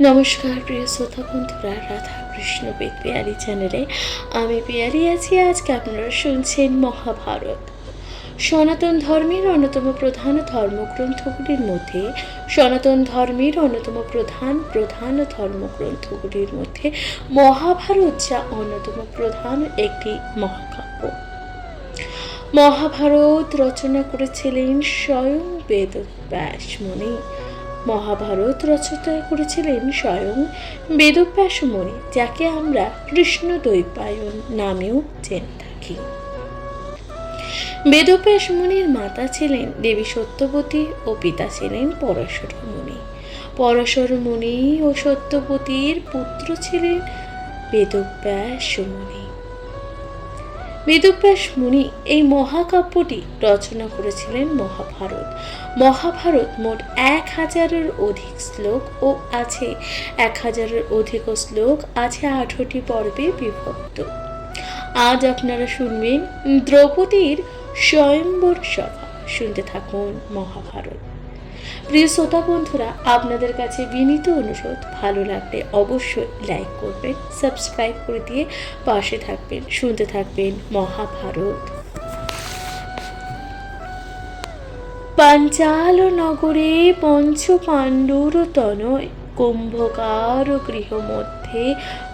নমস্কার প্রিয় শ্রোতা বন্ধুরা, রাধা কৃষ্ণ বেদ পেয়ারি চ্যানেলে আমি পেয়ারি আছি। আজকে আপনারা শুনছেন মহাভারত। সনাতন ধর্মের অন্যতম প্রধান ধর্মগ্রন্থগুলির মধ্যে মহাভারত যা অন্যতম প্রধান একটি মহাকাব্য। মহাভারত রচনা করেছিলেন স্বয়ং বেদব্যাস মুনি। যাকে আমরা কৃষ্ণদ্বৈপায়ন নামেও জেনে থাকি। বেদব্যাস মুনির মাতা ছিলেন দেবী সত্যবতী ও পিতা ছিলেন পরাশর মুনি। পরাশর মুনি ও সত্যবতীর পুত্র ছিলেন বেদব্যাস মুনি। বেদব্যাস মুনি এই মহাকাব্যটি রচনা করেছিলেন মহাভারত। মহাভারত মোট 1000-এর অধিক শ্লোক ও আছে 1000-এর অধিক শ্লোক আছে 18টি পর্বে বিভক্ত। আজ আপনারা শুনবেন দ্রৌপদীর স্বয়ম্বর সভা। শুনতে থাকুন মহাভারত। প্রিয় শ্রোতা বন্ধুরা, আপনাদের কাছে বিনীত অনুরোধ, ভালো লাগলে অবশ্যই লাইক করবেন, সাবস্ক্রাইব করে দিয়ে পাশে থাকবেন। শুনতে থাকবেন মহাভারত। পাঞ্চাল নগরে পঞ্চ পাণ্ডুর তনয়, কুম্ভকার গৃহ মধ্যে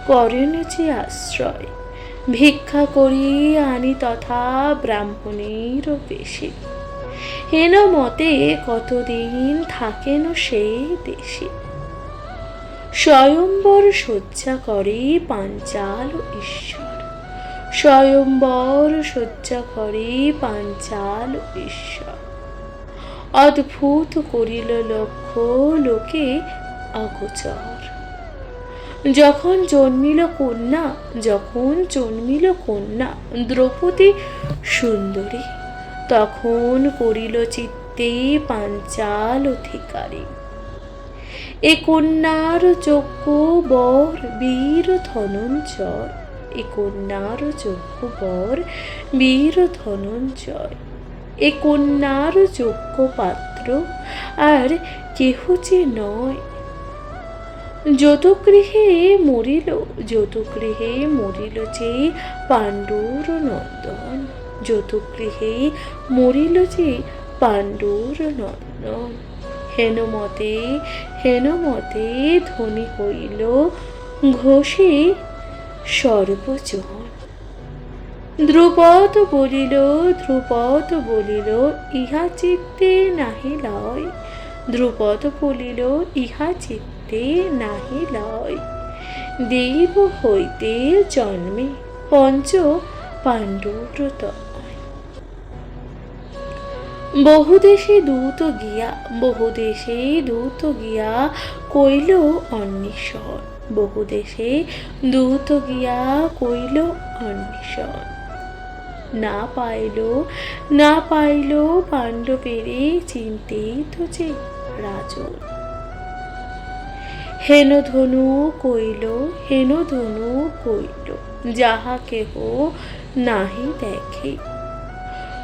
করেন যে আশ্রয়। ভিক্ষা করি আনি তথা ব্রাহ্মণের বেশে, হেন মতে কতদিন থাকেন সেই দেশে। স্বয়ম্বর শয্যা করে পাঞ্চাল ঈশ্বর, স্বয়ম্বর শয্যা করে পাঞ্চাল ঈশ্বর। অদ্ভুত করিল লক্ষ্য লোকে অগোচর। যখন জন্মিল কন্যা দ্রৌপদী সুন্দরী, তখন করিল চিত্তে পাঞ্চাল অধিকারী। এ কন্যার যোগ্য বর বীর ধনঞ্জয়, এ কন্যার যোগ্য বর বীর ধনঞ্জয়। এ কন্যার যোগ্য পাত্র আর কেহ যে নয়। যতগৃহে মরিল যে পাণ্ডুর নন্দন, যতগৃহে মরিল যে পাণ্ডুর নন্দন। হেন মতে ধ্বনি হইল ঘোষে সর্বজন। ধ্রুপদ বলিল ইহা চিত্তে নাহি লয়, ধ্রুপদ বলিল ইহা চিত্তে নাহি লয়। দেব হইতে জন্মে পঞ্চ পাণ্ডুর তনয়। বহুদেশে দূত গিয়া কইল অন্বেষণ, বহুদেশে দূত গিয়া কইল অন্বেষণ। না পাইল পাণ্ডবেরে চিন্তিত যে রাজন। হেন ধনু কইল যাহা কেহ নাহি দেখে।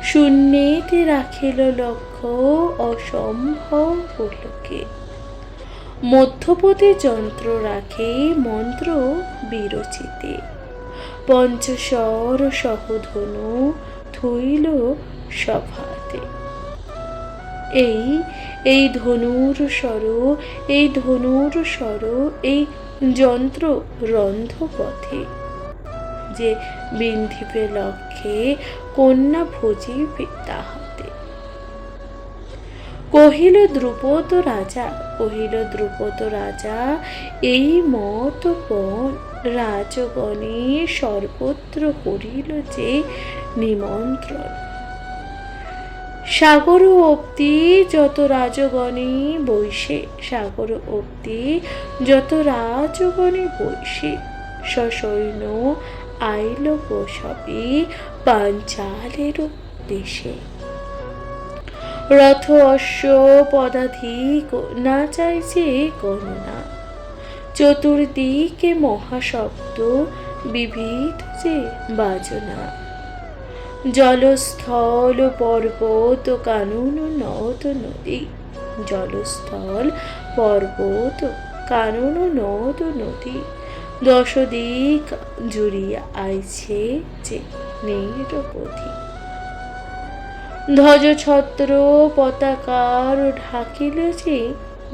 শূন্যেতে রাখিল লক্ষ্য অসম্ভব লোকে। মধ্যপদে যন্ত্র রাখে মন্ত্র বিরচিতে। পঞ্চশর সহধনু থইল সভাতে। এই ধনুর স্বর এই যন্ত্র রন্ধ পথে। যে বিন্ধিবে লক্ষ্যে কন্যা ভজিবে তাহাতে। কহিল দ্রুপদ রাজা এই মত পণ। রাজগণে সর্বত্র করিল যে নিমন্ত্রণ। সাগর অবধি যত রাজগণে বৈশে, সসৈন্য আইল সবে পাঞ্চালের দেশে। রথ অশ্ব পদাধিক না চাইছে গণনা। চতুর্দিকে মহাশব্দ বিবিধ যে বাজনা। জলস্থল পর্বত কানন নদ নদী, জলস্থল পর্বত কানন নদ নদী, দশ দিক জুড়িয়া আইছে যে নিরবধি। ধ্বজ ছত্র পতাকার ঢাকিল যে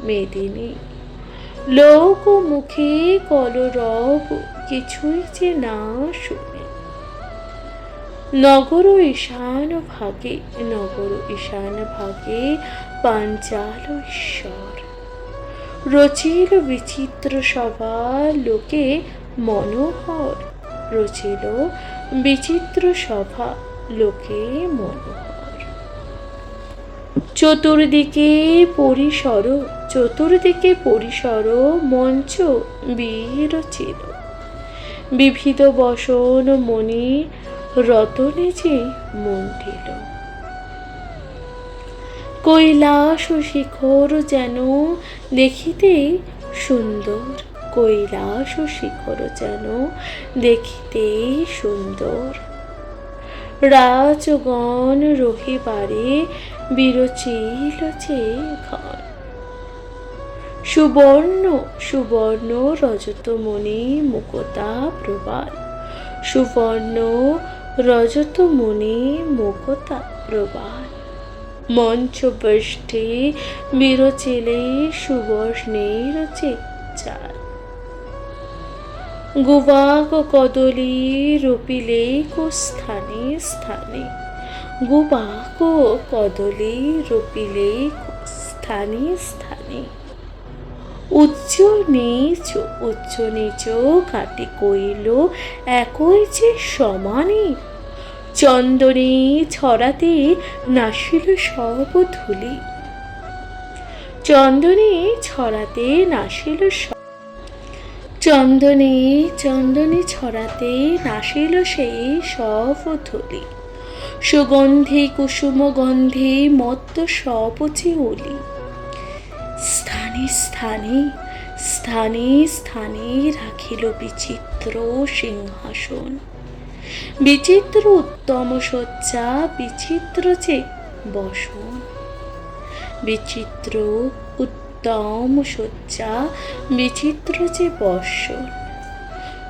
মেদিনী, লোক মুখে কলরব কিছুই যে না শুনে। নগর ঈশান ভাগে, নগর ঈশান ভাগে পাঞ্চাল ঈশ্বর, রচিল বিচিত্র সভা লোকে মনোহর, রচিল বিচিত্র সভা লোকে মনোহর। চতুর্দিকে পরিসর, চতুর্দিকে পরিসর মঞ্চ বিরচিল, বিবিধ বসন মণি রতনে যে মণ্ডিল। কৈলাস শিখর যেন দেখিতে সুন্দর, কৈলাস শিখর যেন দেখিতে সুন্দর। রাজগণ রহিবারে বিরচিল যে ঘন, সুবর্ণ সুবর্ণ রজতমণি মুকুতা প্রবাল, সুবর্ণ রজতমণি মুকুতা প্রবাল। মঞ্চ পৃষ্ঠে বিরচিলে সুবর্ণের যে চাল, গুবাক কদলী রূপিলে স্থানে স্থানে, গুবাক কদলী রূপিলে স্থানে স্থানে। উচ্চ নিচ, উচ্চ নিচ কাটি কইল একই যে সমানে, চন্দনে ছড়াতে নাসিল সব ধুলি, চন্দনে ছড়াতে নাসিল চন্দনে চন্দনে ছড়াতে নাসিল সেই সব ধুলি। সুগন্ধি কুসুম গন্ধে মত্ত সব যে অলি, স্থানে স্থানে স্থানে স্থানে রাখিল বিচিত্র সিংহাসন, বিচিত্র উত্তম শয্যা বিচিত্র যে বসন, বিচিত্র উত্তম শয্যা বিচিত্র যে বসন।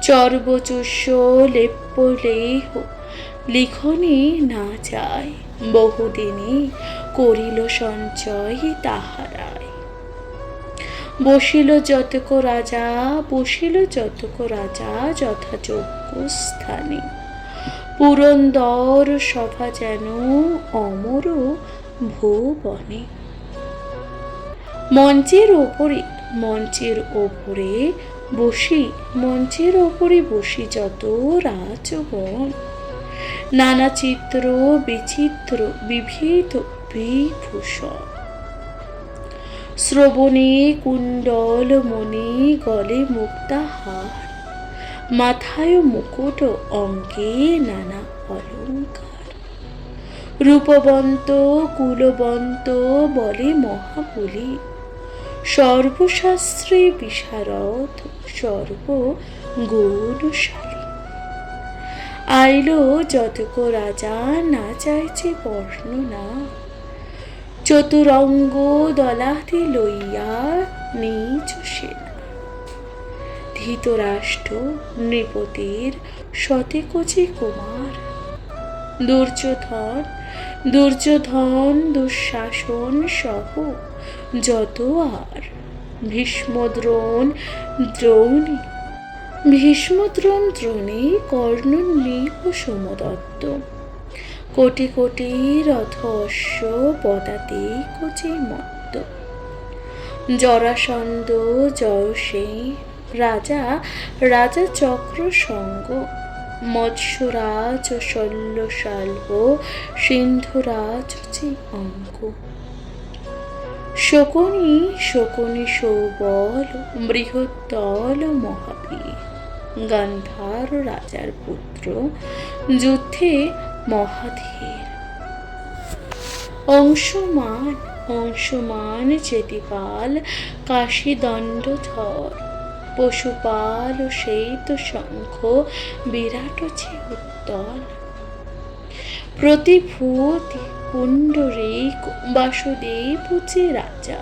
চর্বচুষ্য লেপ্য লেহ লিখনে না যায়, বহুদিনে করিল সঞ্চয় তাহারায়। বসিল যতক রাজা, বসিল যতক রাজা যথাযোগ্য স্থানে, পুরন্দর সভা যেন অমর ভুবনে। মঞ্চের ওপরে, মঞ্চের ওপরে বসি, মঞ্চের ওপরে বসি যত রাজগণ, নানা চিত্র বিচিত্র বিবিধ বিভূষণ। শ্রবণে কুণ্ডল মণি গলে মুক্তাহার, মাথায় মুকুট অঙ্গে নানা অলঙ্কার। রূপবন্ত কুলবন্ত বলে মহাবলী, সর্বশাস্ত্রে বিশারদ সর্ব গুণশালী। আইল যতক রাজা না চাইছে বর্ণনা, চতুরঙ্গ দলাতে লইয়া নিজ সেনা। ধৃতরাষ্ট্র নৃপতির শতেকোটি কুমার, দুর্যোধন দুর্যোধন দুঃশাসন সহ যত আর। ভীষ্মদ্রোণ দ্রৌণী, ভীষ্মদ্রোণ দ্রোণী কর্ণ নৃপ সোমদত্ত, কোটি কোটি রথ অশ্ব পদাতে কোচে মত্ত। জরাসন্ধ জয়সেন রাজা, রাজা চক্র সঙ্গ, মৎস্যরাজ শল্য শাল্ব সিন্ধুরাজ যে অঙ্ক। শকুনি শকুনি সৌবল বৃহত্তল মহাবীর, গান্ধার রাজার পুত্র যুদ্ধে মহাধীর। অংশমান অংশমান চেতিপাল কাশী দণ্ডধর, পশুপাল সেই তো শঙ্খ বিরাট যে উত্তল। প্রতিভূতি পুণ্ডরীক বাসুদেব যে রাজা,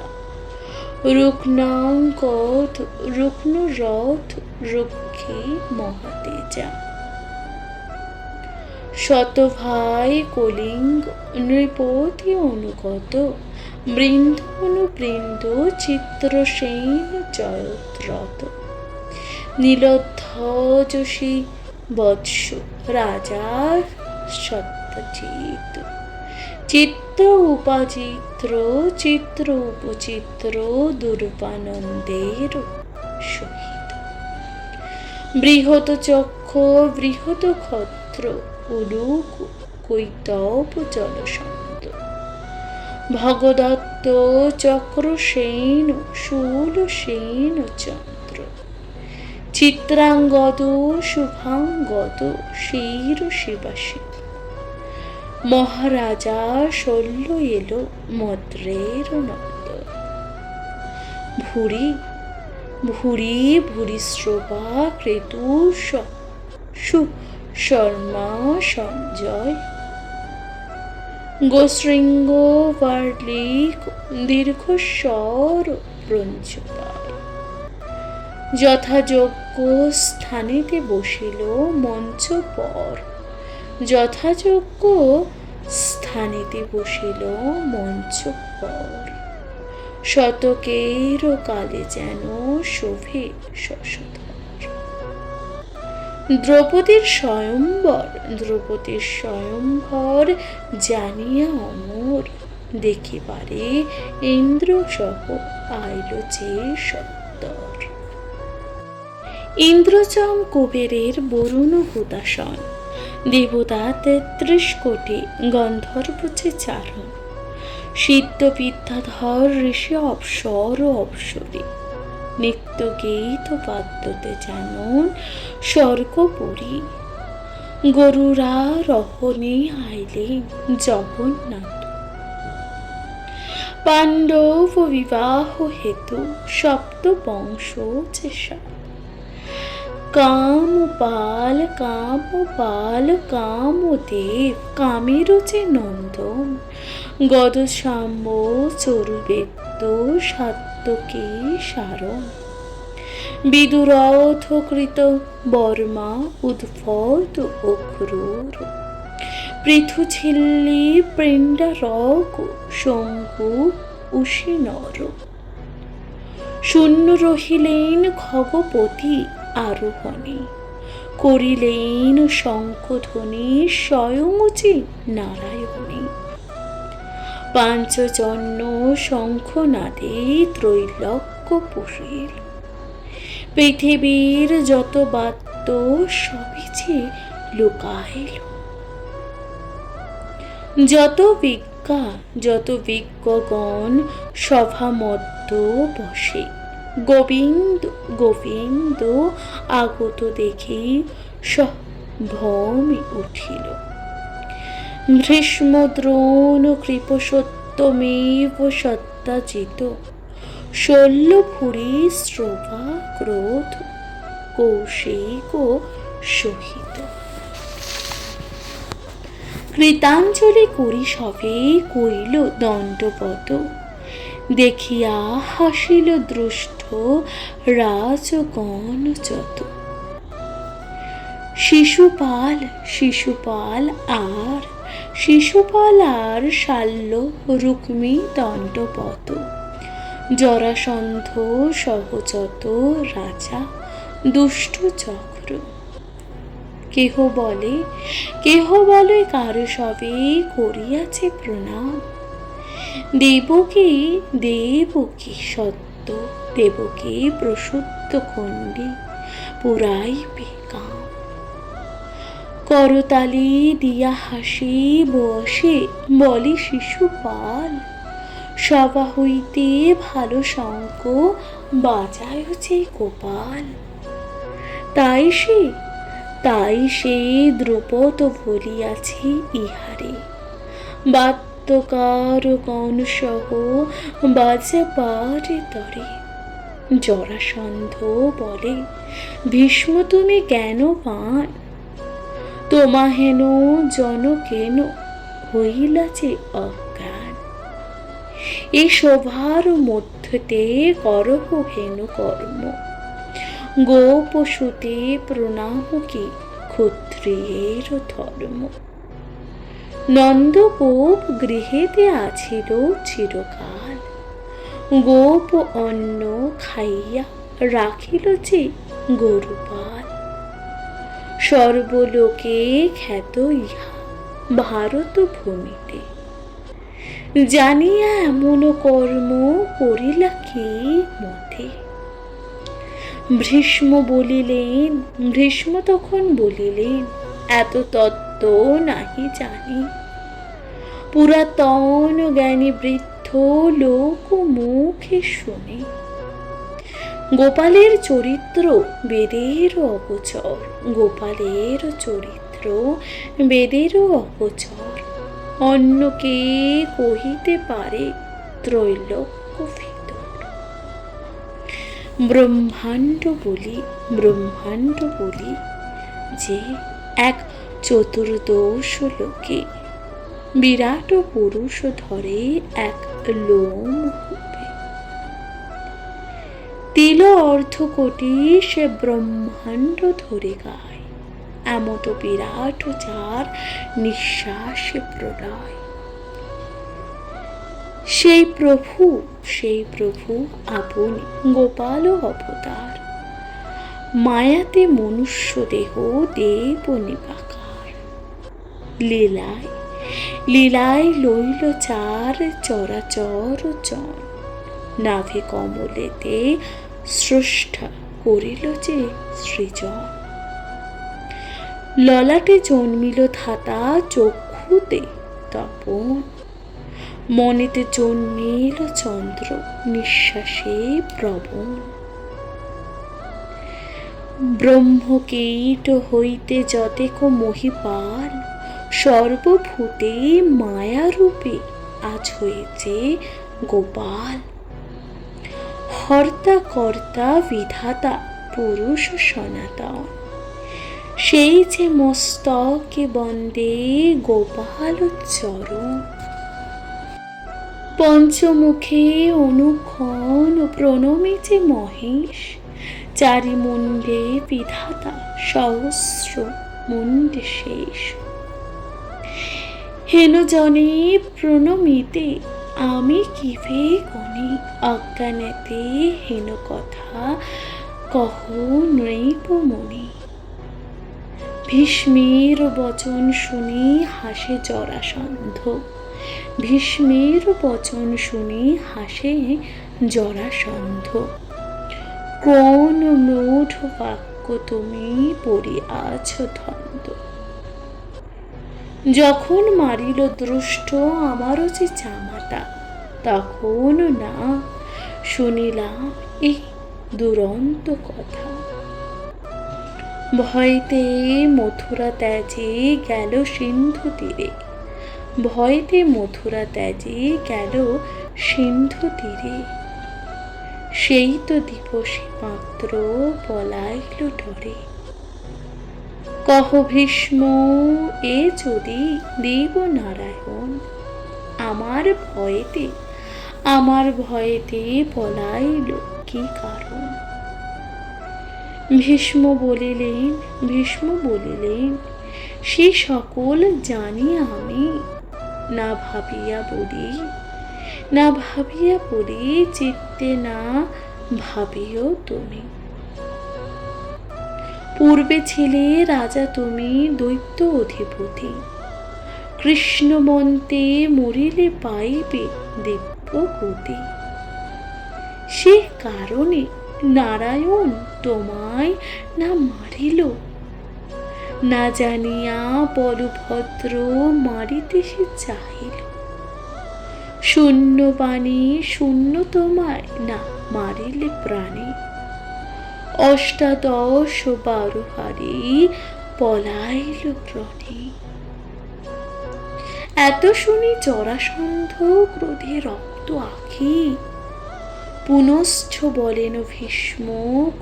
রুগ্নাঙ্গদ রুগ্ন রথ রক্ষী মহাতেজা। শত ভাই কলিঙ্গ নৃপতি অনুগত, বৃন্দ অনুবৃন্দ চিত্রসেন জয়দ্রথ। নীলধ্বজসী বৎস রাজা সত্যজিৎ, চিত্র উপাচিত্র চিত্র উপচিত্র দুর্বানন্দের সহিত। বৃহৎ চক্ষ বৃহৎ ক্ষত্র উলুক কৈতব জলসন্ত। ভগদত্ত চক্রসেন শূলসেন চন্দ্র, চিত্রাঙ্গদ শুভাঙ্গদ শির শিবাসী। মহারাজা শল্য এলো মদ্রের নন্দ, ভুরি ভুরি ভুরিশ্রবা ক্রেতু শর্মা সঞ্জয়। গোশৃঙ্গ বার্লিক দীর্ঘস্বর প্রঞ্চতায়। যথাযোগ্য স্থানেতে বসিল মঞ্চ পর, যথাযোগ্য স্থানেতে বসিল মঞ্চ পর। শতকের কালে যেন শোভে শশধর। দ্রৌপদীর স্বয়ম্বর দ্রৌপদীর স্বয়ম্বর জানিয়া অমর, দেখিবারে ইন্দ্র সহ আইল যে সত্তর। ইন্দ্রচম কুবেরের বরুণ হুতাসন, দেবতা ৩৩ কোটি গন্ধর্বচে চারণ। সিদ্ধ বিদ্যাধর ঋষি অপ্সর অপ্সরী, নিত্য গীত বাদ্যতে জানন স্বর্গপুরী। গরুরা রহনে আইলেন জগন্নাথ, পাণ্ডব বিবাহ হেতু সপ্ত বংশ চেষা। কামপাল কামপাল কামদেব কামের যে নন্দন, গদসাম্য চরুবেত্ত সাত্তকী সারণ। বিদুরথ কৃত বর্মা উদ্ভট অক্রূর, পৃথুছিল্লি পিণ্ডারক শঙ্কু উশিনর। শূন্য রহিলেন খগপতি আরোহণে, করিলেন শঙ্খধ্বনি স্বয়ংচি নারায়ণী। পাঞ্চজন্য শঙ্খনাদে ত্রৈলোক্য পুরীর, পৃথিবীর যত বাদ্য সবই যে লুকাইল। যত বিজ্ঞগণ সভা মধ্য বসে, গোবিন্দ গোবিন্দ আগত দেখি ভ্রমে উঠিল। ভীষ্ম দ্রোণ কৃপ সত্যমেব সত্যাজিত, শল্যভূরি শ্রবা ক্রোধ কৌশিক সহিত। কৃতাঞ্জলি করি সবে কইল দণ্ডবত, দেখিয়া হাসিল দ্রুষ্ট রাজগণ যত। শিশুপাল আর শাল্য রুক্মী দণ্ডবত। জরাসন্ধ সহযত রাজা দুষ্ট চক্র। কেহ বলে কার সবে করিয়াছে প্রণাম। দেবকী সত্য দেবকী প্রসূত খণ্ডী, পুরাইবে কাম। করতালি দিয়া হাসি বসে বলে শিশুপাল, সভা হইতে ভালো শঙ্খ বাজায় যে গোপাল। তাই সে দ্রুপদ বলিয়াছে ইহারে, বাদ্যকার গণ সহ বাজাবারে তরে। জরাসন্ধ বলে, ভীষ্ম তুমি জ্ঞানবান, তোমাহেন জনকেন হইলা যে অজ্ঞান। এই সভার মধ্য ক্রোধতে করহ হেন কর্ম, গোপ সুতে প্রণাম কি ক্ষত্রিয়ের ধর্ম। নন্দগোপ গৃহেতে আছিল চিরকাল, গোপ অন্ন খাইয়া রাখিল যে গরুপাল। সর্বলোকে খ্যাত ইহা ভারত ভূমিতে, জানিয়া এমন কর্ম করিলা কি মতে। ভীষ্ম তখন বলিলেন, এত তত্ত্ব নাহি জানি, পুরাতন জ্ঞানী বৃদ্ধ লোক মুখে শুনি। গোপালের চরিত্র বেদের অগোচর, গোপালের চরিত্র বেদের অগোচর। অন্য কে কহিতে পারে ত্রৈলোক্য ভিতর। ব্রহ্মাণ্ড বলি যে এক চতুর্দশ লোকে, বিরাট পুরুষ ধরে এক লোম রূপে। তিল অর্ধ কোটি সে ব্রহ্মাণ্ড ধরে গায়, এমত বিরাট যার নিঃশ্বাসে প্রলয়। সেই প্রভু আপনি গোপাল অবতার, মায়াতে মনুষ্য দেহ দেব নিরাকার। লীলায় লইল চার চরাচর জন, নাভি কমলেতে স্রষ্টা করিল যে সৃজন। ললাটে জন্মিল ধাতা চক্ষুতে তপন, মনেতে জন্মিল চন্দ্র নিঃশ্বাসে প্রবণ। ব্রহ্মকীট হইতে যতেক মহিপাল, সর্বভূতে মায়ারূপে আজ হয়েছে গোপাল। হর্তা কর্তা বিধাতা পুরুষ সনাতন, সেই যে মস্তকে বন্দে গোপাল চরণ। পঞ্চমুখে অনুক্ষণ প্রণমে যে মহেশ, চারি মুন্ডে বিধাতা সহস্র মুন্ডে শেষ। হেন জনে প্রণমিতে আমি কিভে গণি, অজ্ঞানেতে হেন কথা কহ নৃপমণি। ভীষ্মের বচন শুনি হাসে জরাসন্ধ, ভীষ্মের বচন শুনি হাসে জরাসন্ধ। কোন মূঢ় বাক্য তুমি পড়িয়াছ ধন্দ। যখন মারিল দ্রষ্ট আমারও যে জামাতা, তখন না শুনিলাম এই দুরন্ত কথা। ভয়তে মথুরা ত্যাজে গেল সিন্ধু তীরে, ভয়তে মথুরা ত্যাজে গেল সিন্ধু তীরে। সেই তো দিবসে মাত্র পলাইল ডরে। কহ ভীষ্ম এ যদি দেবনারায়ণ, আমার ভয়েতে পলাইল কি কারণ। ভীষ্ম বলিলেন সে সকল জানি আমি, না ভাবিয়া বলি চিত্তে না ভাবিও তুমি। পূর্বে ছিলে রাজা তুমি দৈত্য অধিপতি, কৃষ্ণমন্তে মরিলে পাইবে দিব্য গতি। সে কারণে নারায়ণ তোমায় না মারিল, না জানিয়া বলভদ্র মারিতে সে চাহিল। শূন্য বাণী শূন্য তোমায় না মারিলে প্রাণে, অষ্টাদশ 12 হারি পলাইল রণে। এত শুনি জরাসন্ধ ক্রোধে রক্ত আখি, পুনশ্চ বলেন ভীষ্ম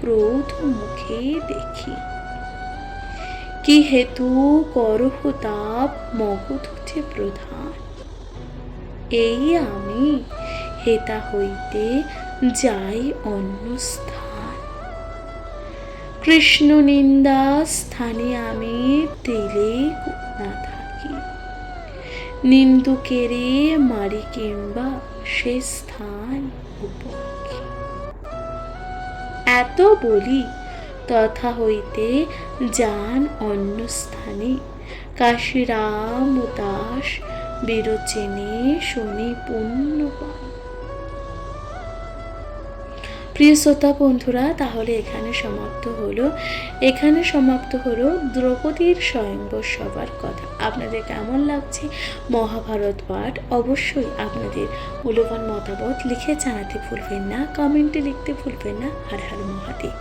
ক্রোধ মুখে দেখি। কি হেতু করহ তাপ মগধ যে প্রধান, এই আমি হেতা হইতে যাই অন্য স্থান। কৃষ্ণ নিন্দা স্থানে আমি দিলে না থাকি, নিন্দুকেরে মারি কিংবা সে স্থান উপেক্ষি। এত বলি তথা হইতে যান অন্য স্থানে, কাশীরাম দাস বিরোচনে শুনি পুণ্য পান। প্রিয় শ্রোতা বন্ধুরা, তাহলে এখানে সমাপ্ত হলো দ্রৌপদীর স্বয়ংবর সভার কথা। আপনাদের কেমন লাগছে মহাভারত পাঠ? অবশ্যই আপনাদের মূল্যবান মতামত লিখে জানাতে ভুলবেন না, কমেন্টে লিখতে ভুলবেন না। হর হর মহাদেব।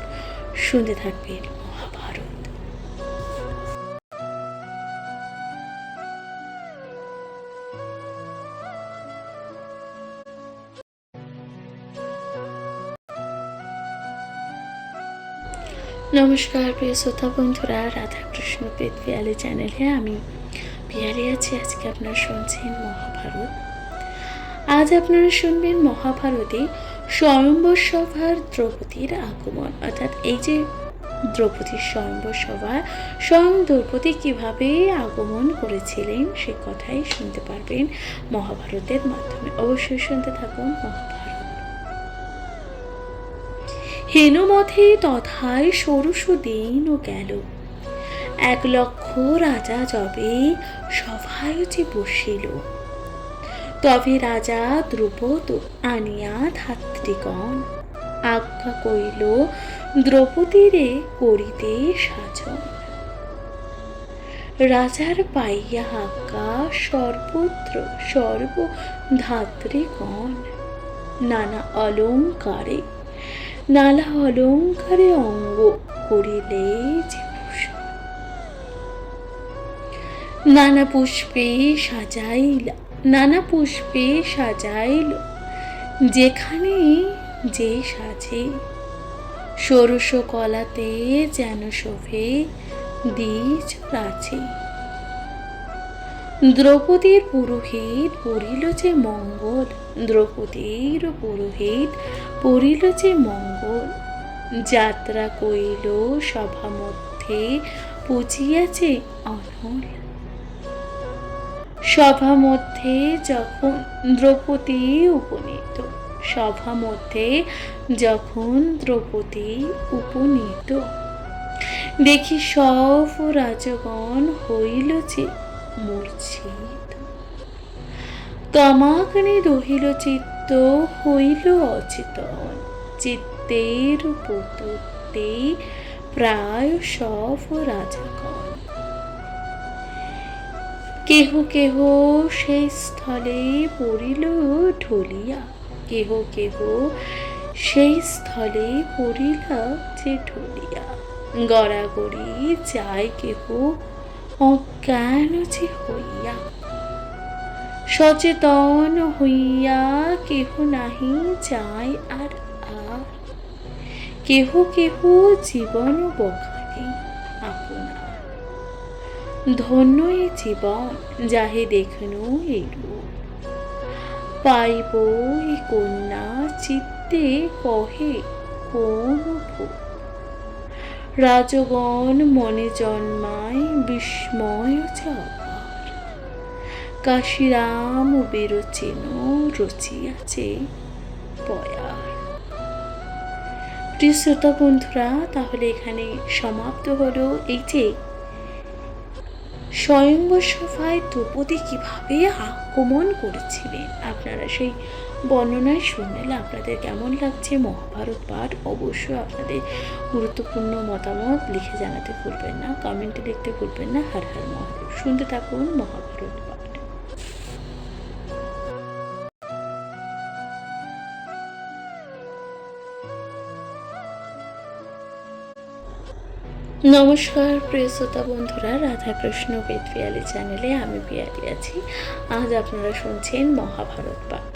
শুনতে থাকবেন মহাভারত। নমস্কার প্রিয় শ্রোতা বন্ধুরা, রাধাকৃষ্ণ পেট পিয়ালি চ্যানেলে আমি পিয়ালি আছি। আজকে আপনারা শুনছেন মহাভারত। আজ আপনারা শুনবেন মহাভারতে স্বয়ংবর সভার দ্রৌপদীর আগমন, অর্থাৎ এই যে দ্রৌপদীর স্বয়ংবর সভা, স্বয়ং দ্রৌপদী কিভাবে আগমন করেছিলেন সে কথাই শুনতে পারবেন মহাভারতের মাধ্যমে। অবশ্যই শুনতে থাকুন মহাভারত। হেনমথে তথায় ষোড়শ দিন ও গেল, 1,00,000 রাজা যবে সভায় যে বসিল, তবে রাজা দ্রুপদ আনিয়া ধাত্রীগণ আজ্ঞা কইল দ্রৌপদীরে করিতে সাজন। রাজার পাইয়া আজ্ঞা সর্বত্র সর্বধাত্রীগণ নানা অলঙ্কারে অঙ্গ করিলে যে ভূষণ, নানা পুষ্পে সাজাইল যেখানে যে সাজে, ষোড়শ কলাতে যেন শোভে দ্বিজ রাজে। দ্রৌপদীর পুরোহিত পড়িল যে মঙ্গল, যাত্রা কইল সভা মধ্যে পুজিয়াছে অনল। সভা মধ্যে যখন দ্রৌপদী উপনীত, দেখি সব রাজগণ হইল যে মূর্ছিত, তমাগ্নি রহিল চিত্ত হইল অচেতন। চিত্তের পততে প্রায় সব রাজগণ, কেহ সেই স্থলে পড়িল ঢলিয়া, যে ঢলিয়া। গড়াগড়ি যায় কেহ অজ্ঞান যে হইয়া, সচেতন হইয়া কেহ নাহি যায় আর। কেহ জীবন বখানে আপনার, ধন্য এ জীবন যাহে দেখনু এই রূপ। পাইব এ কন্যা চিত্তে কহে কোন ভূপ, রাজগণ মনে জন্মায় বিস্ময় অপার। কাশীরাম বিরোচন রচিয়াছে পয়ার। প্রিয় শ্রোতা বন্ধুরা, তাহলে এখানে সমাপ্ত হলো এই যে স্বয়ংবর সভায় দ্রৌপদী কিভাবে আগমন করেছিলেন। আপনারা সেই বর্ণনায় শুনলে আপনাদের কেমন লাগছে মহাভারত পাঠ? অবশ্যই আপনাদের গুরুত্বপূর্ণ মতামত লিখে জানাতে ভুলবেন না, কমেন্টে লিখতে ভুলবেন না। হর হর মহাদেব। শুনতে থাকুন মহাভারত পাঠ। নমস্কার প্রিয় শ্রোতা বন্ধুরা, রাধাকৃষ্ণ পেট পিয়ালি চ্যানেলে আমি পিয়ালি আছি। আজ আপনারা শুনছেন মহাভারত পাঠ।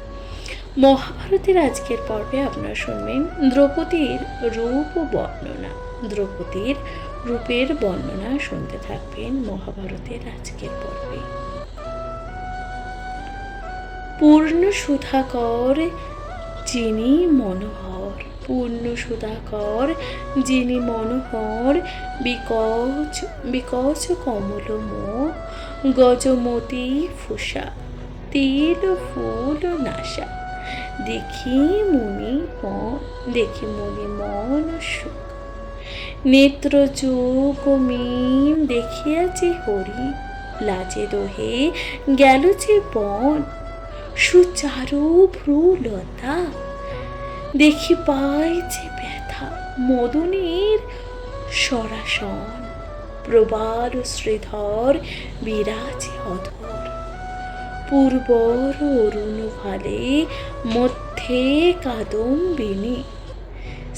মহাভারতের আজকের পর্বে আপনারা শুনবেন দ্রৌপদীর রূপের বর্ণনা শুনতে থাকবেন মহাভারতের আজকের পর্বে। পূর্ণ সুধাকর যিনি মনোহর, পূর্ণ সুধাকর যিনি মনোহর, বিকচ বিকচ কমল মুখ, গজমতি ফুসা, তিল ফুল নাসা, দেখি মনি মন সুখ, নেত্র চোখ মিম দেখিয়াছে হরি, লাজে দোহে গেল যে বন, সুচারু ভ্রুলতা দেখি পাইছে ব্যথা, মদনের সরাসন, প্রবাল শ্রীধর বিরাজে অধর, পূর্বর অরুণ ভালে মধ্যে কাদম্বিনী,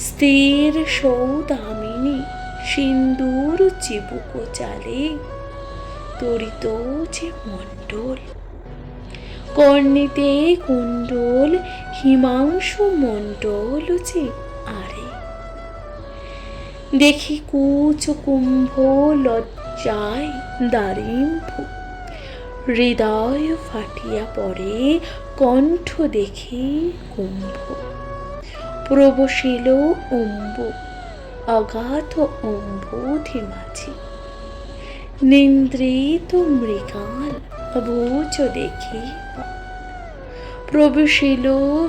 স্থির সৌদামিনী সিন্দুর চিবুক চালে, তরিত যে মণ্ডল, কর্ণিতে কুণ্ডল হিমাংশু মণ্ডল যে আরে, দেখি কুচ কুম্ভ লজ্জায় দারিম্ভ, হৃদয় ফাটিয়া পড়ে কণ্ঠ দেখি কুম্ভ, প্রবশিল অম্বু অগাধ অম্বুধি মাঝি, নিন্দ্রিত মৃগাল ভুজ দেখি, প্রবেশিল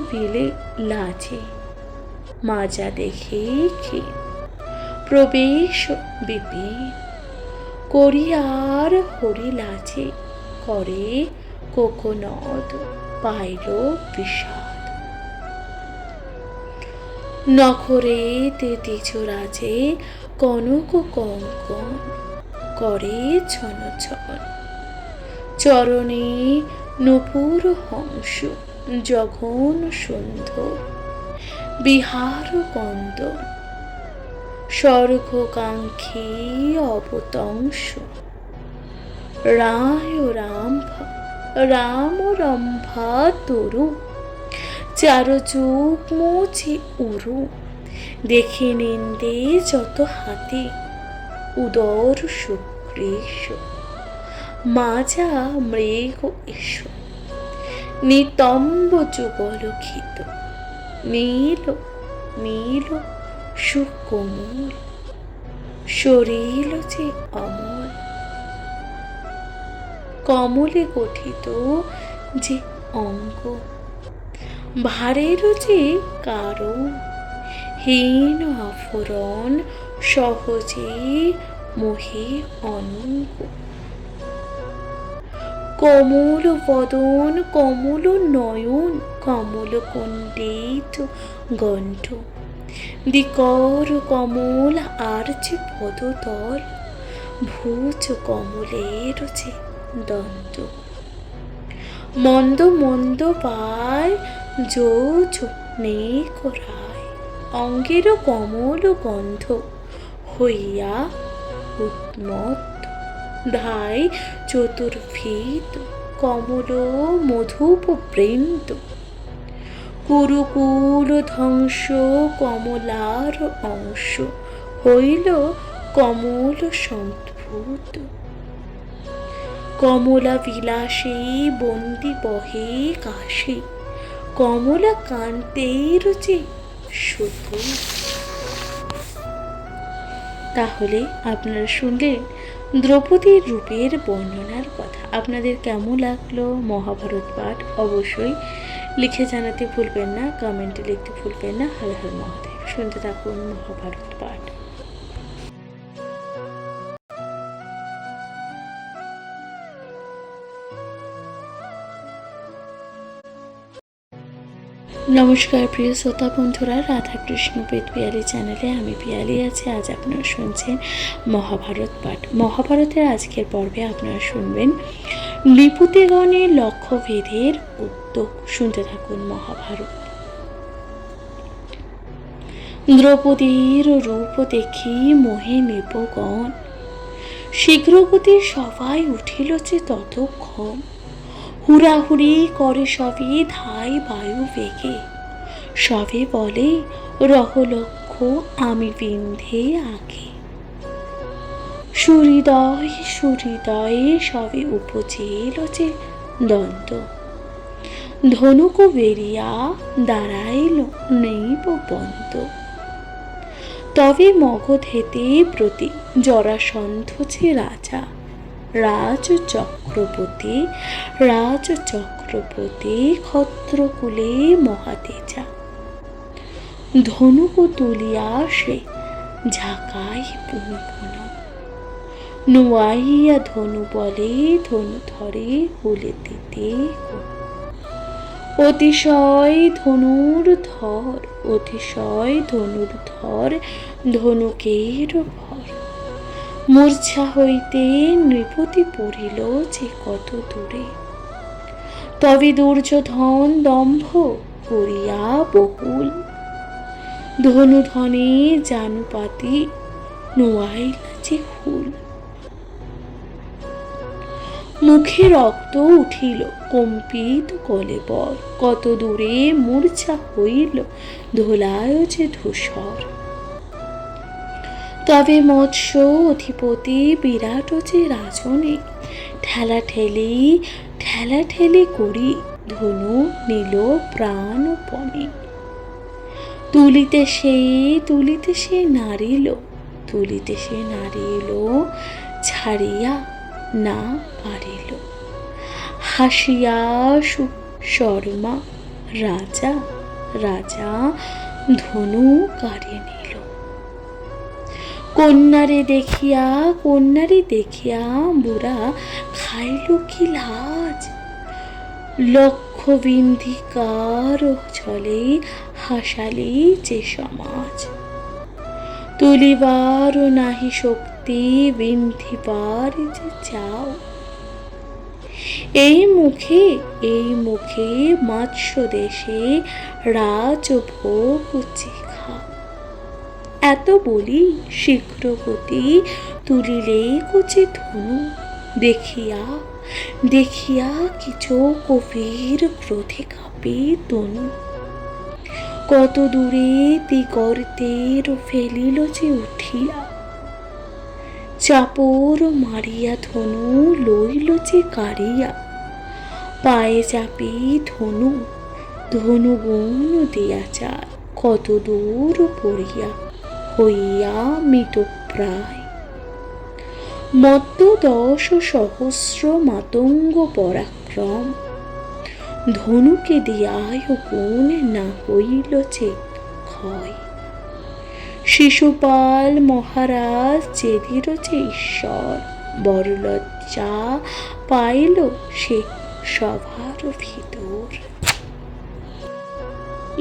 বিলে লাজে মাজা দেখে ক্ষীণ, প্রবেশ বিপিন করিয়ার হরি লাজে, করে কোকনদ পাইল বিষাদ, নখরে তেজ রাজে কনক কঙ্কন, করে ছন ছন, চরণে নূপুর হংস, জঘন সুন্দর বিহার কন্দন, স্বর্গকাঙ্ক্ষী অবতংস, রাম রম্ভা তরু, চার চোখ মুছে উরু, দেখে নিন্দে যত হাতে, উদর শুক্রেশ, মাজা মৃগ এসো, নিতম্ব যুগল ক্ষিত, নীল নীল সুকোমল, শরীর যে অমল, কমলে গঠিত যে অঙ্গ, ভারের যে কারণ, হীন আফরণ সহজে মোহে অনঙ্গ, কমল বদন কমল নয়ন, কমল কুণ্ডিত গণ্ড, দিকর কমল আর যে পদতল, ভুজ কমলের যে দন্ত, মন্দ মন্দ পায় যোজ নেক রায়, অঙ্গের কমল গন্ধ হইয়া উন্মত্ত, ধাই চতুর্ভীত কমল মধুপ বৃন্দ, কুরুকুল ধ্বংস কমলার অংশ, হইল কমল সম্ভূত, কমলা বিলাসে বন্দি বহে কাশে, কমলা কান্তের যে শুধু। তাহলে আপনারা শুনলেন দ্রৌপদীর রূপের বর্ণনার কথা। আপনাদের কেমন লাগলো মহাভারত পাঠ অবশ্যই লিখে জানাতে ভুলবেন না, কমেন্টে লিখতে ভুলবেন না। হর হর মহাদেব। শুনতে থাকুন মহাভারত পাঠ। নমস্কার প্রিয় শ্রোতা বন্ধুরা, রাধাকৃষ্ণ পেট পিয়ালি চ্যানেলে আমি পিয়ালি আছি। আজ আপনারা শুনছেন মহাভারত পাঠ। মহাভারতের আজকের পর্বে আপনারা শুনবেন নৃপতিগণের লক্ষ্যভেদের উদ্যোগ। শুনতে থাকুন মহাভারত। দ্রৌপদীর রূপ দেখি মোহে নৃপগণ, শীঘ্রগতির সবাই উঠিল যে ততক্ষণ, হুড়াহুড়ি করে সবে ধাই বায়ু বেগে, সবে বলে রহলক্ষ্য আমি বিন্ধে আগে, সুহৃদয়ে সুহৃদয়ে সবে উপজেল যে দ্বন্দ্ব, ধনুক বেরিয়া দাঁড়াইল নৈব বন্ধ। তবে মগধ হেতে প্রতি জরাসন্ধ যে রাজা, রাজ চক্রবর্তী, রাজ চক্রবর্তী ক্ষত্রকুলে মহাতেজা। ধনুক তুলিয়া সে ঝাঁকাই পুনঃ পুনঃ, নুয়াইয়া ধনু বলে ধনু ধরে হুলে দিতে। অতিশয় ধনুর ধর, অতিশয় ধনুর ধর, ধনুকের ভর। মূর্ছা হইতে নৃপতি পড়িল যে কত দূরে। তবে দুর্যোধন দম্ভ করিয়া বহুল, ধনুধনে জানুপাতি নুয়াইল যে হুল। মুখে রক্ত উঠিল কম্পিত কলেবর, কত দূরে মূর্ছা হইল ধুলায় যে ধূসর। তবে মৎস্য অধিপতি বিরাট যে রাজনে, ঠেলা ঠেলি করি ধনু নিল প্রাণপণে। তুলিতে সে নারিল, তুলিতে সে নারিল, ছাড়িয়া না পারিল। হাসিয়া শর্মা রাজা, রাজা ধনু কাড়ি নিল। কন্যারে দেখিয়া বুড়া খাইল কি লাজ। লক্ষ বিন্ধিকার ছলে হাসালি যে সমাজ। তুলিবার নাহি শক্তি বিন্ধিবার যে চাও। এই মুখে মৎস্য দেশে রাজভোগ চিখা। এত বলি শীঘ্র গতি তুলিলে কুচি ধনু। দেখিয়া কিছু কবির ক্রোধে কাঁপে তনু। কত দূরে দিগর্তের ফেলিল যে উঠিয়া। চাপর মারিয়া ধনু লইল যে কাড়িয়া। পায়ে চাপি ধনু গুণ দিয়া যায়, কত দূর পড়িয়া হইয়া মৃতপ্রায়। মত্ত 10 সহস্র মাতঙ্গ পরাক্রম, ধনুকে দিয়ায় গুণ না হইল যে ক্ষয়। শিশুপাল মহারাজ চেদির যে ঈশ্বর, বড় লজ্জা পাইল সে সভার ভিতর।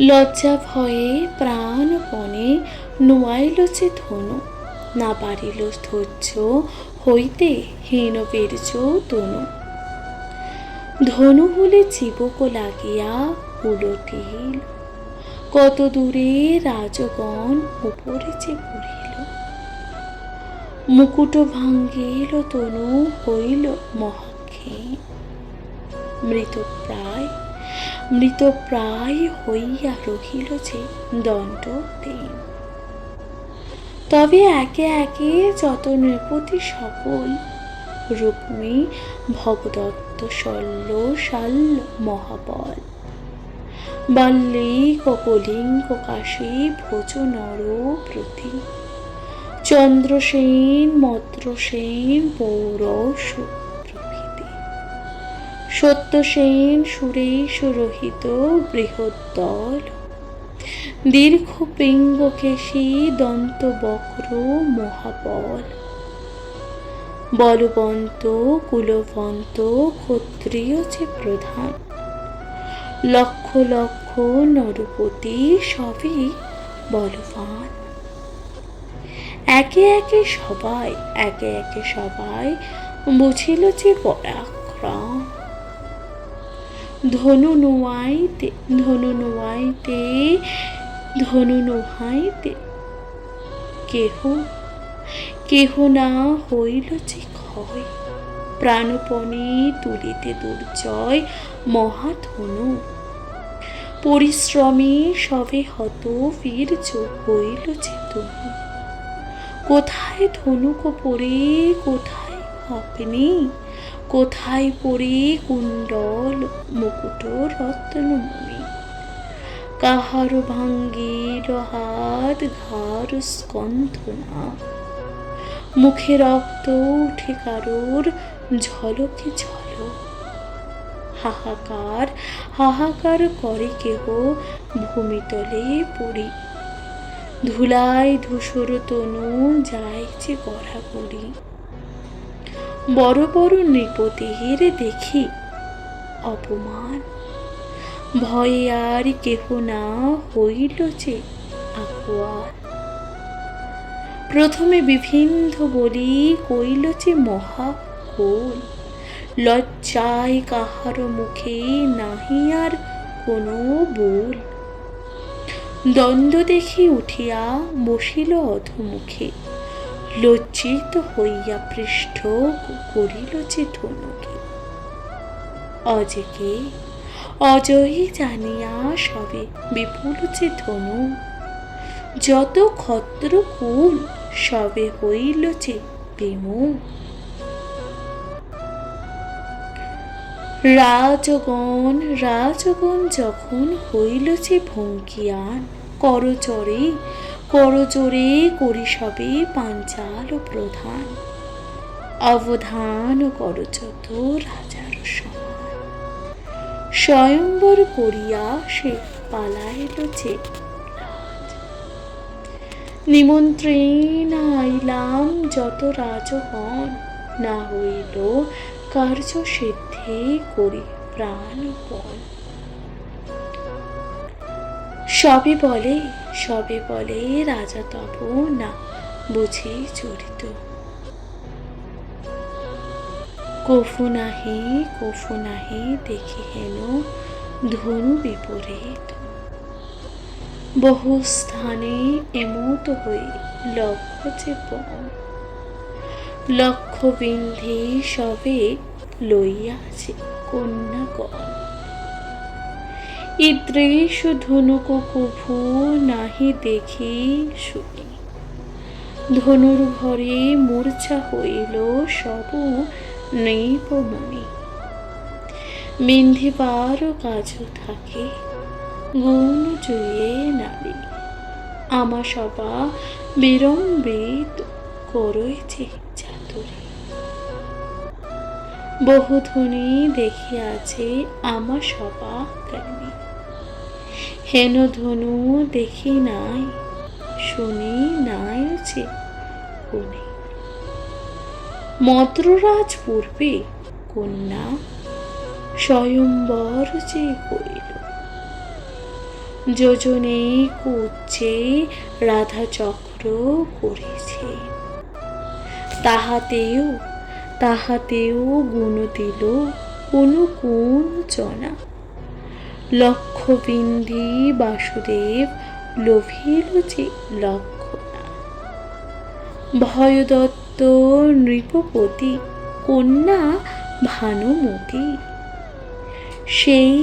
লজ্জা ভয়ে প্রাণপণে নুয়াইল যে ধনু। না পারিল ধৈর্য হইতে হীন বীর্য তনু। ধনু হলে চিবুক লাগিয়া উলটিল, কত দূরে রাজগণ উপরে যে পড়িল। মুকুট ভাঙ্গিল তনু হইল মহাক্ষীণ, মৃতপ্রায় হইয়া রহিল যে দণ্ডহীন। তবে একে একে যত নৃপতি সকল, রুক্মী ভগদত্ত শাল্য মহাবল। বাল্মীক কলিঙ্গ কাশী ভোজ নর প্রতি। চন্দ্রসেন মদ্রসেন পৌরস প্রভৃতি। সত্যসেন সুরেশ রহিত বৃহৎ দল। দীর্ঘ পিঙ্গকেশী দন্ত বক্র মহাবল। বলবন্ত কুলবন্ত ক্ষত্রিয় যে প্রধান। লক্ষ লক্ষ নরপতি সবই বলবান। একে একে সবাই বুঝিল যে পরাক্রম। ধনু নোহাইতে কেহ না হইল যে ক্ষয়। প্রাণপণে তুলিতে দুর্জয় মহাধনু। পরিশ্রমে সবে হত বীর্য হইল যে তনু। কোথায় ধনুক পড়ে কোথায় আপনি, কোথায় পড়ে কুণ্ডল মুকুট রত্নমণি, কাহারো ভাঙ্গিল হাত ঘাড় স্কন্ধনা, মুখে রক্ত উঠে কারোর ঝলকে ঝলক, হাহাকার হাহাকার করে কেহ ভূমিতলে পড়ি, ধুলায় ধূসর তনু যায় যে গড়া করি, বড় বড় নৃপতির দেখি অপমান, ভয়ে আর কেহ না হইল যে আকুয়ার, প্রথমে বিভিন্ধ বলি কইল যে মহাকোল, লজ্জায় কাহার মুখে নাহি আর কোনো বোল, দ্বন্দ্ব দেখি উঠিয়া বসিল অধমুখে, লজ্জিত হইয়া পৃষ্ঠ করিল যে ধনুকে, অজেকে অজয়ী জানিয়া সবে বিপুল যে ধনু, যত ক্ষত্রকুল সবে হইল যে বিমুখ, রাজগণ রাজগণ যখন হইল যে ভঙ্গিয়ান, করজোরে করজোরে করি সবে পাঞ্চাল প্রধান, অবধান করযত রাজার সমান, স্বয়ম্বর করিয়া সে পালাইল যে রাজ, নিমন্ত্রণ আইলাম যত রাজগণ, না হইল কার্য সিদ্ধি করি প্রাণপণ, সবে বলে রাজা তব না বুঝে চরিত, কফু নাহি দেখি হেন ধনু বিপরীত, বহু স্থানে এমত হয়ে লক্ষ যে বন, লক্ষ বিন্ধি সবে লইয়াছে কন্যাগণ, ঈদৃশ ধনুক কভু নাহি দেখি শুনি, ধনুর ভরে মূর্ছা হইল সব নৃপমণি, বিন্ধিবার কাজ থাকে গুণ জুয়ে নারী, আমা সবা বিড়ম্বিত করইছে চাতুরী, বহু ধ্বনি দেখিয়াছে আমা সবা জ্ঞানী, হেন ধনু দেখি নাই শুনি নাই যে কোনে, মদ্ররাজ পূর্বে কন্যা স্বয়ম্বর যে কইল, যোজনে কুচ্চে রাধা চক্র করেছে, তাহাতেও গুণ দিল কোনো কোন জনা, লক্ষ বিন্ধি বাসুদেব লোভিল যে লক্ষণা, ভয়দত্ত নৃপপতি কন্যা ভানুমতি, সেই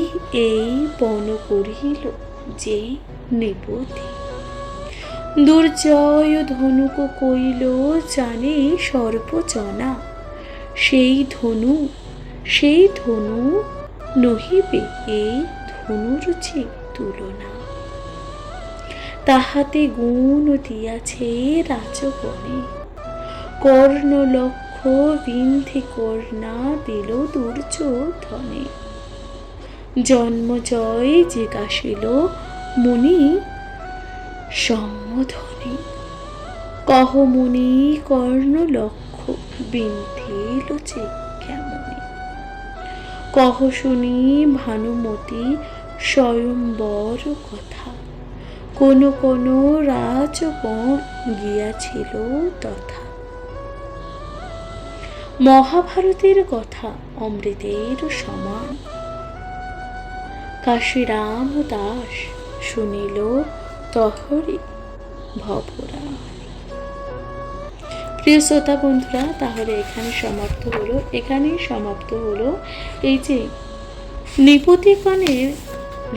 এই পণ করিল যে নৃপতি, দুর্জয় ধনুক কইল জানে সর্বজনা, সেই ধনু নহিবে এই ধনুর যে তুলনা, তাহাতে গুণ দিয়াছে রাজগণে, কর্ণ লক্ষ বিন্ধি কর্ণা দিল দুর্যোধনে, জন্মজয় জিজ্ঞাসিল মুনি সম্বোধনে, কহ মুনি কর্ণ লক্ষ বিন্ধিল যে কেমনে, কহ শুনি ভানুমতি স্বয়ম্বর কথা, কোন রাজগণ গিয়াছিল তথা, মহাভারতের কথা অমৃতের সমান, কাশীরাম দাস শুনিল তহরি ভবরান। প্রিয় শ্রোতা বন্ধুরা, তাহলে এখানেই সমাপ্ত হলো এই যে নৃপতিগণের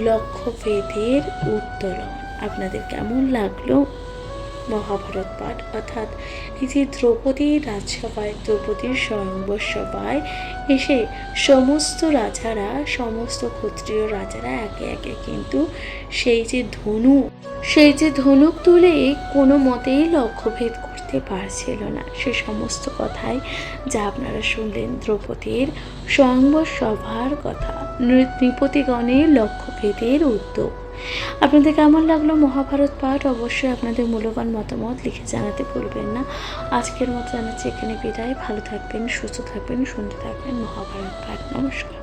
লক্ষ্যভেদের উত্তরণ। আপনাদের কেমন লাগলো মহাভারত পাঠ, অর্থাৎ এই যে দ্রৌপদীর রাজসভায়, দ্রৌপদীর স্বয়ংবর সভায় এসে সমস্ত রাজারা, সমস্ত ক্ষত্রিয় রাজারা একে একে কিন্তু সেই যে ধনুক তুলে কোনো মতেই লক্ষ্যভেদ করতে পারছিল না। সে সমস্ত কথাই যা আপনারা শুনলেন, দ্রৌপদীর স্বয়ংবর সভার কথা, নৃপতিগণের লক্ষ্যভেদের উদ্যোগ। আপনাদের কেমন লাগলো মহাভারত পাঠ? অবশ্যই আপনাদের মূল্যবান মতামত লিখে জানাতে ভুলবেন না। আজকের মতো জানাচ্ছি এখানে বিদায়। ভালো থাকবেন, সুস্থ থাকবেন, শুনতে থাকবেন মহাভারত পাঠ। নমস্কার।